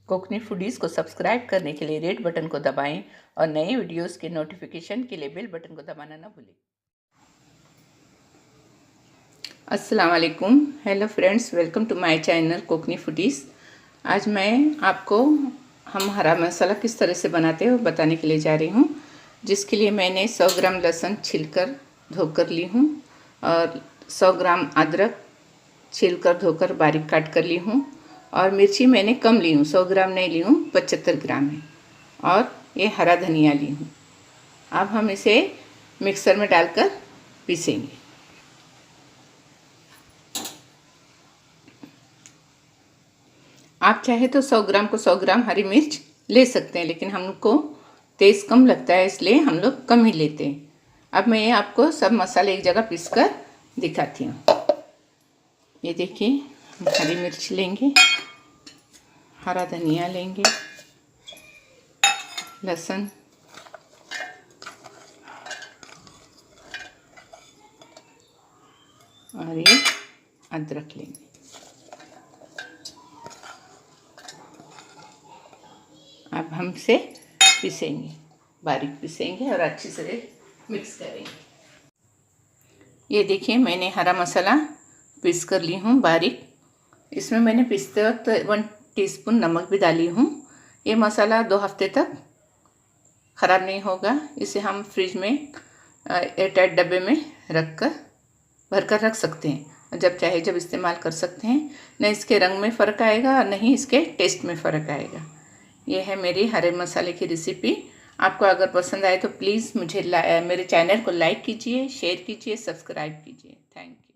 Konkani foodies को subscribe करने के लिए रेड बटन को दबाएं और नए वीडियोस के नोटिफिकेशन के लिए बेल बटन को दबाना ना भूलें। अस्सलाम वालेकुम, hello friends, welcome to my channel Kokni foodies. आज मैं आपको हम हरा मसाला किस तरह से बनाते हैं वो बताने के लिए जा रही हूँ। जिसके लिए मैंने 100 ग्राम लहसुन छीलकर धोकर ली हूँ और 100 ग्राम अदरक छीलकर धोकर बारीक काट कर ली हूँ। और मिर्ची मैंने कम ली हूँ, 100 ग्राम नहीं ली हूँ, 75 ग्राम है। और ये हरा धनिया ली हूँ। अब हम इसे मिक्सर में डालकर पीसेंगे। आप चाहे तो 100 ग्राम को 100 ग्राम हरी मिर्च ले सकते हैं, लेकिन हमको तेज़ कम लगता है इसलिए हम लोग कम ही लेते हैं। अब मैं आपको सब मसाले एक जगह पीसकर दिखाती हूँ। ये देखिए, हम हरी मिर्च लेंगे, हरा धनिया लेंगे, लहसुन, और ये अदरक लेंगे। अब हम इसे पीसेंगे, बारीक पीसेंगे और अच्छी से मिक्स करेंगे। ये देखिए, मैंने हरा मसाला पीस कर ली हूँ बारीक। इसमें मैंने पीसते वक्त 1 टीस्पून नमक भी डाली हूँ। ये मसाला 2 हफ्ते तक ख़राब नहीं होगा। इसे हम फ्रिज में एयरटाइट डब्बे में भर कर रख सकते हैं। जब चाहे जब इस्तेमाल कर सकते हैं। न इसके रंग में फ़र्क आएगा और न ही इसके टेस्ट में फ़र्क आएगा। ये है मेरी हरे मसाले की रेसिपी। आपको अगर पसंद आए तो प्लीज़ मेरे चैनल को लाइक कीजिए, शेयर कीजिए, सब्सक्राइब कीजिए। Thank you.